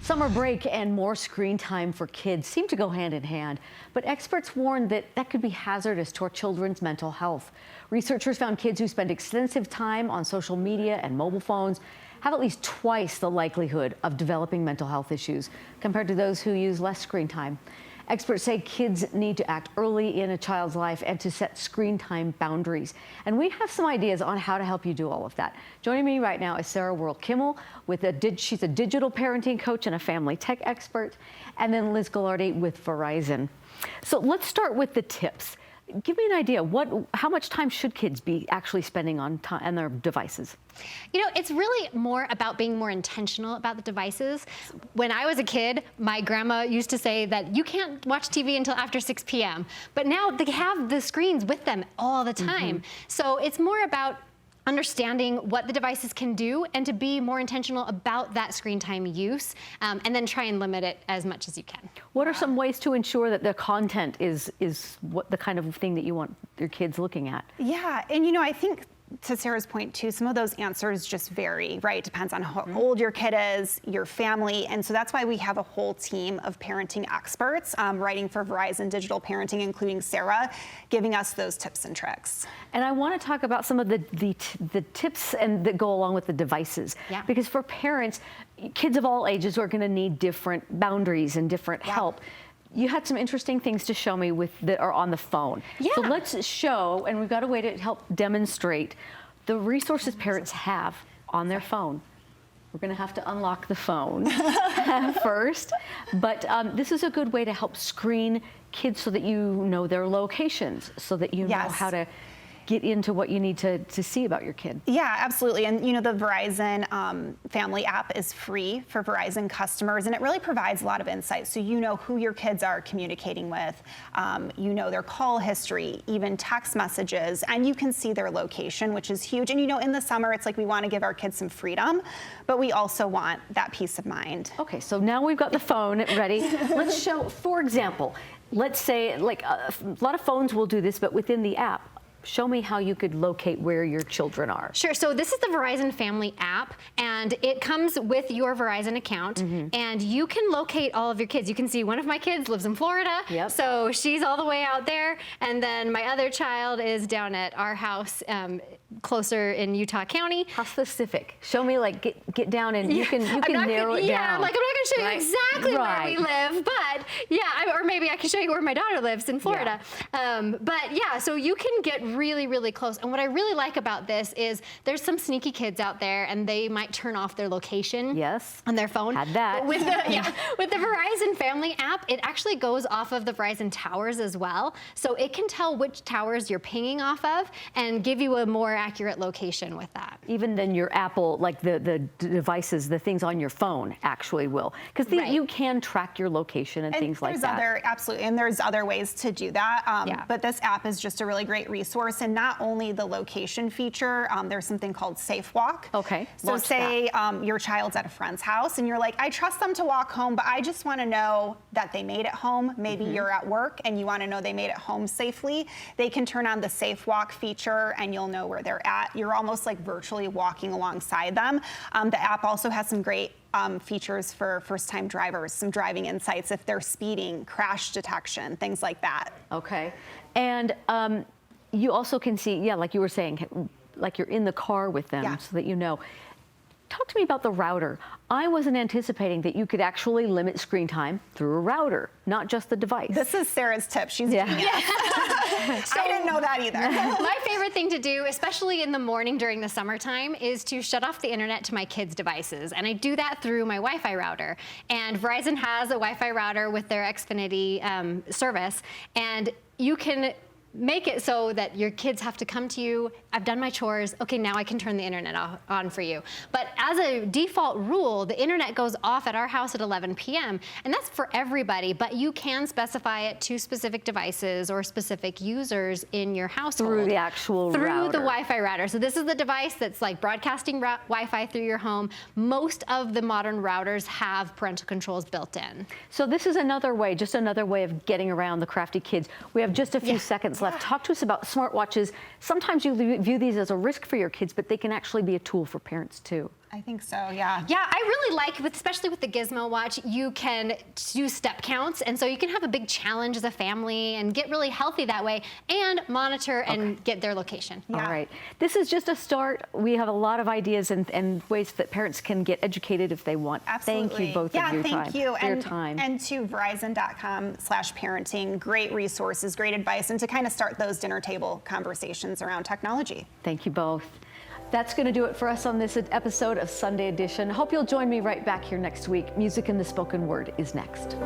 Summer break and more screen time for kids seem to go hand in hand, but experts warn that that could be hazardous to our children's mental health. Researchers found kids who spend extensive time on social media and mobile phones have at least twice the likelihood of developing mental health issues compared to those who use less screen time. Experts say kids need to act early in a child's life and to set screen time boundaries. And we have some ideas on how to help you do all of that. Joining me right now is Sarah Worrell-Kimmel. She's a digital parenting coach and a family tech expert. And then Liz Gallardi with Verizon. So let's start with the tips. Give me an idea. How much time should kids be actually spending on their devices? You know, it's really more about being more intentional about the devices. When I was a kid, my grandma used to say that you can't watch TV until after 6 p.m. But now they have the screens with them all the time. So it's more about understanding what the devices can do and to be more intentional about that screen time use, and then try and limit it as much as you can. What are some ways to ensure that the content is what the kind of thing that you want your kids looking at? Yeah, and you know, I think to Sarah's point too, some of those answers just vary, right? Depends on how old your kid is, your family, and so that's why we have a whole team of parenting experts writing for Verizon Digital Parenting, including Sarah, giving us those tips and tricks. And I want to talk about some of the tips that go along with the devices, because for parents, kids of all ages are going to need different boundaries and different help. You had some interesting things to show me that are on the phone. So let's show, and we've got a way to help demonstrate the resources parents have on their phone. We're going to have to unlock the phone first, but this is a good way to help screen kids so that you know their locations, so that you know how to get into what you need to see about your kid. Yeah, absolutely. And you know, the Verizon Family app is free for Verizon customers, and it really provides a lot of insight. So you know who your kids are communicating with, you know their call history, even text messages, and you can see their location, which is huge. And you know, in the summer, it's like we want to give our kids some freedom, but we also want that peace of mind. Okay, so now we've got the phone ready. Let's show, for example, let's say, like a lot of phones will do this, but within the app, show me how you could locate where your children are. Sure. So this is the Verizon Family app, and it comes with your Verizon account, and you can locate all of your kids. You can see one of my kids lives in Florida, so she's all the way out there, and then my other child is down at our house closer in Utah County. How specific? Show me, like, get down and you can narrow it down. Yeah, like I'm not going to show you exactly where we live, but or maybe I can show you where my daughter lives in Florida. But yeah, so you can get really, really close. And what I really like about this is there's some sneaky kids out there, and they might turn off their location on their phone. Had that. With the Verizon Family app, it actually goes off of the Verizon towers as well. So it can tell which towers you're pinging off of and give you a more accurate location with that. Even then your Apple, like the devices, the things on your phone actually will. Because you can track your location and things like that. Absolutely, and there's other ways to do that. But this app is just a really great resource, and not only the location feature, there's something called Safe Walk. Okay. So say your child's at a friend's house and you're like, I trust them to walk home, but I just want to know that they made it home. Maybe you're at work and you want to know they made it home safely. They can turn on the Safe Walk feature and you'll know where they're at. You're almost like virtually walking alongside them. The app also has some great features for first-time drivers, some driving insights if they're speeding, crash detection, things like that. Okay. And you also can see, like you were saying, like you're in the car with them so that you know. Talk to me about the router. I wasn't anticipating that you could actually limit screen time through a router, not just the device. This is Sarah's tip. She's genius. I didn't know that either. My favorite thing to do, especially in the morning during the summertime, is to shut off the internet to my kids' devices. And I do that through my Wi-Fi router. And Verizon has a Wi-Fi router with their Xfinity service. And you can make it so that your kids have to come to you. I've done my chores. Okay, now I can turn the internet on for you. But as a default rule, the internet goes off at our house at 11 p.m. and that's for everybody, but you can specify it to specific devices or specific users in your household. Through the actual router. Through the Wi-Fi router. So this is the device that's like broadcasting Wi-Fi through your home. Most of the modern routers have parental controls built in. So this is another way, just another way of getting around the crafty kids. We have just a few seconds left. Talk to us about smartwatches. Sometimes you view these as a risk for your kids, but they can actually be a tool for parents too. I think so, yeah. Yeah, I really like, especially with the Gizmo Watch, you can do step counts, and so you can have a big challenge as a family and get really healthy that way, and monitor and get their location. Yeah. All right. This is just a start. We have a lot of ideas and ways that parents can get educated if they want. Absolutely. Thank you both yeah, of your thank time. you. For your time. And to Verizon.com/parenting, great resources, great advice, and to kind of start those dinner table conversations around technology. Thank you both. That's going to do it for us on this episode of Sunday Edition. Hope you'll join me right back here next week. Music and the Spoken Word is next.